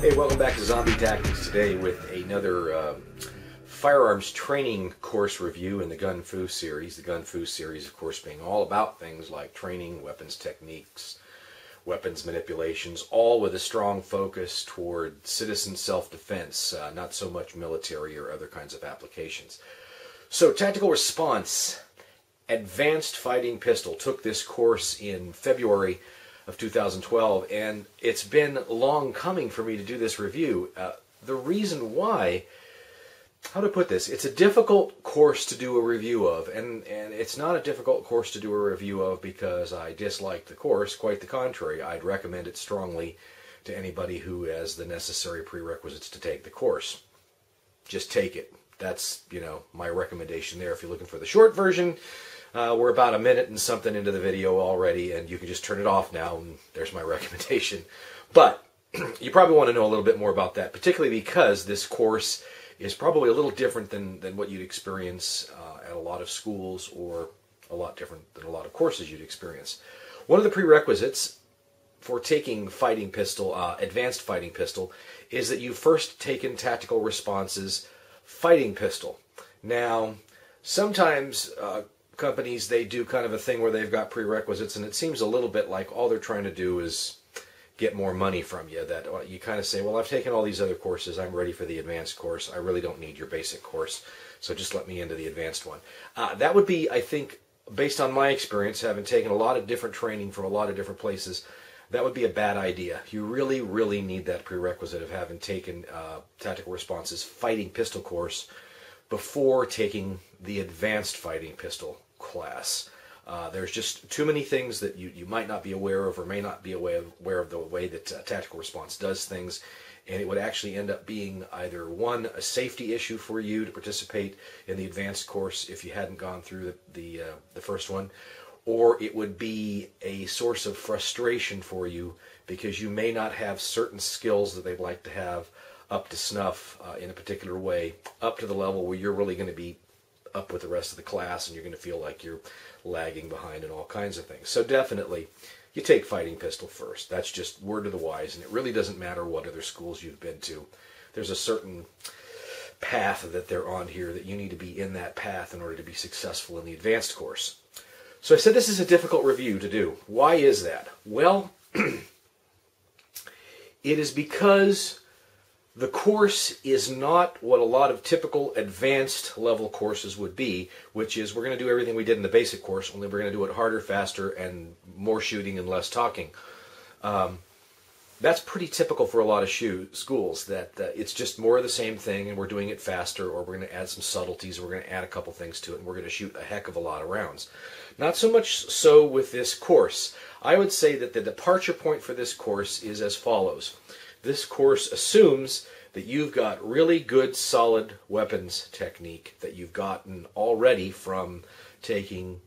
Hey, welcome back to ZombieTactics today with another firearms training course review in the GunFu series. The GunFu series, of course, being all about things like training, weapons techniques, weapons manipulations, all with a strong focus toward citizen self-defense, not so much military or other kinds of applications. So, Tactical Response Advanced Fighting Pistol took this course in February of 2012, and it's been long coming for me to do this review. The reason why, how to put this, it's a difficult course to do a review of, and it's not a difficult course to do a review of because I dislike the course. Quite the contrary, I'd recommend it strongly to anybody who has the necessary prerequisites to take the course. Just take it. That's, my recommendation there. If you're looking for the short version, we're about a minute and something into the video already, and you can just turn it off now, and there's my recommendation. But you probably want to know a little bit more about that, particularly because this course is probably a little different than what you'd experience at a lot of schools, or a lot different than a lot of courses you'd experience. One of the prerequisites for taking fighting pistol, advanced fighting pistol, is that you've first taken Tactical Response's fighting pistol. Now, sometimes companies, they do kind of a thing where they've got prerequisites, and it seems a little bit like all they're trying to do is get more money from you. That you kind of say, well, I've taken all these other courses, I'm ready for the advanced course, I really don't need your basic course, so just let me into the advanced one. That would be, I think, based on my experience, having taken a lot of different training from a lot of different places, that would be a bad idea. You really, really need that prerequisite of having taken Tactical Response's fighting pistol course before taking the advanced fighting pistol class. There's just too many things that you might not be aware of, or may not be aware of the way that Tactical Response does things, and it would actually end up being either, one, a safety issue for you to participate in the advanced course if you hadn't gone through the first one, or it would be a source of frustration for you because you may not have certain skills that they'd like to have up to snuff in a particular way, up to the level where you're really going to be up with the rest of the class, and you're going to feel like you're lagging behind and all kinds of things. So definitely, you take fighting pistol first. That's just word of the wise, and it really doesn't matter what other schools you've been to. There's a certain path that they're on here that you need to be in that path in order to be successful in the advanced course. So I said this is a difficult review to do. Why is that? Well, it is because the course is not what a lot of typical advanced level courses would be, which is we're going to do everything we did in the basic course, only we're going to do it harder, faster, and more shooting and less talking. That's pretty typical for a lot of schools, that it's just more of the same thing, and we're doing it faster, or we're going to add some subtleties, or we're going to add a couple things to it, and we're going to shoot a heck of a lot of rounds. Not so much so with this course. I would say that the departure point for this course is as follows. This course assumes that you've got really good, solid weapons technique that you've gotten already from taking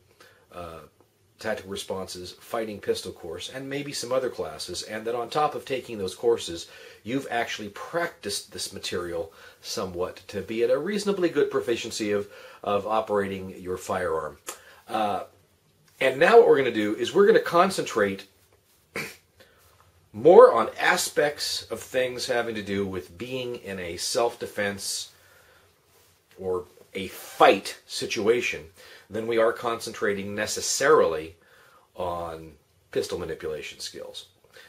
Tactical Response's fighting pistol course and maybe some other classes, and that on top of taking those courses, you've actually practiced this material somewhat to be at a reasonably good proficiency of operating your firearm. And now what we're going to do is we're going to concentrate more on aspects of things having to do with being in a self-defense or a fight situation than we are concentrating necessarily on pistol manipulation skills.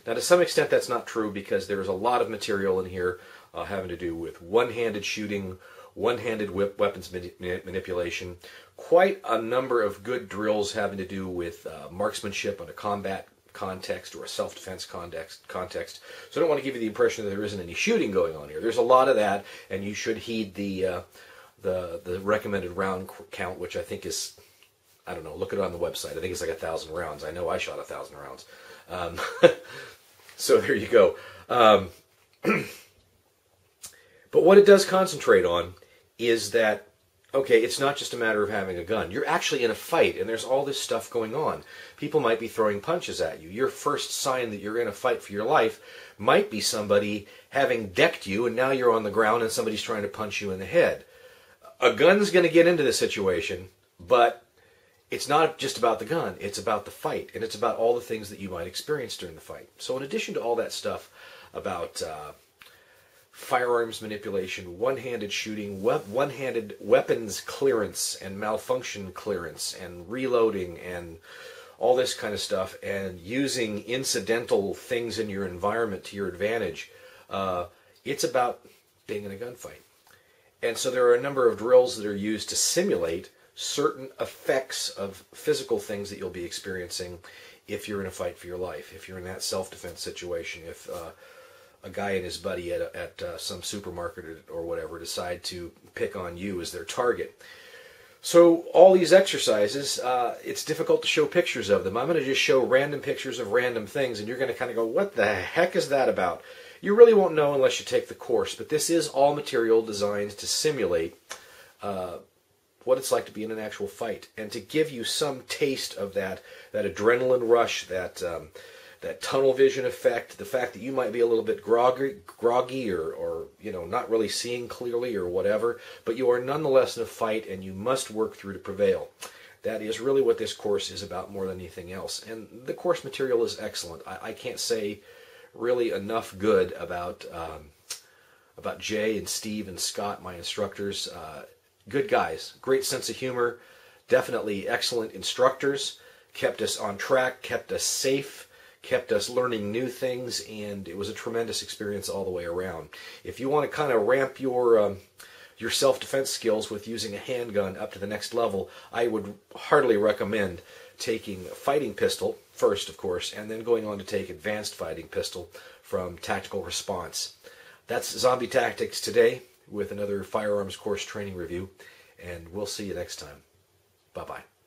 Now, to some extent that's not true, because there's a lot of material in here having to do with one-handed shooting, one-handed weapons manipulation, quite a number of good drills having to do with marksmanship in a combat context or a self-defense context. So I don't want to give you the impression that there isn't any shooting going on here. There's a lot of that, and you should heed the recommended round count, which I think is, I don't know, look it on the website. I think it's like 1,000 rounds. I know I shot 1,000 rounds. So there you go. But what it does concentrate on is that, okay, it's not just a matter of having a gun. You're actually in a fight, and there's all this stuff going on. People might be throwing punches at you. Your first sign that you're in a fight for your life might be somebody having decked you, and now you're on the ground and somebody's trying to punch you in the head. A gun's going to get into the situation, but it's not just about the gun. It's about the fight, and it's about all the things that you might experience during the fight. So in addition to all that stuff about firearms manipulation, one-handed shooting, one-handed weapons clearance and malfunction clearance and reloading and all this kind of stuff, and using incidental things in your environment to your advantage. It's about being in a gunfight. And so there are a number of drills that are used to simulate certain effects of physical things that you'll be experiencing if you're in a fight for your life, if you're in that self-defense situation, if a guy and his buddy at some supermarket or whatever decide to pick on you as their target. So all these exercises, it's difficult to show pictures of them. I'm going to just show random pictures of random things, and you're going to kind of go, what the heck is that about? You really won't know unless you take the course, but this is all material designed to simulate what it's like to be in an actual fight, and to give you some taste of that adrenaline rush, that tunnel vision effect, the fact that you might be a little bit groggy or not really seeing clearly or whatever, but you are nonetheless in a fight and you must work through to prevail. That is really what this course is about more than anything else. And the course material is excellent. I can't say really enough good about Jay and Steve and Scott, my instructors. Good guys, great sense of humor, definitely excellent instructors, kept us on track, kept us safe, kept us learning new things, and it was a tremendous experience all the way around. If you want to kind of ramp your self-defense skills with using a handgun up to the next level, I would heartily recommend taking a fighting pistol first, of course, and then going on to take advanced fighting pistol from Tactical Response. That's Zombie Tactics today with another firearms course training review, and we'll see you next time. Bye-bye.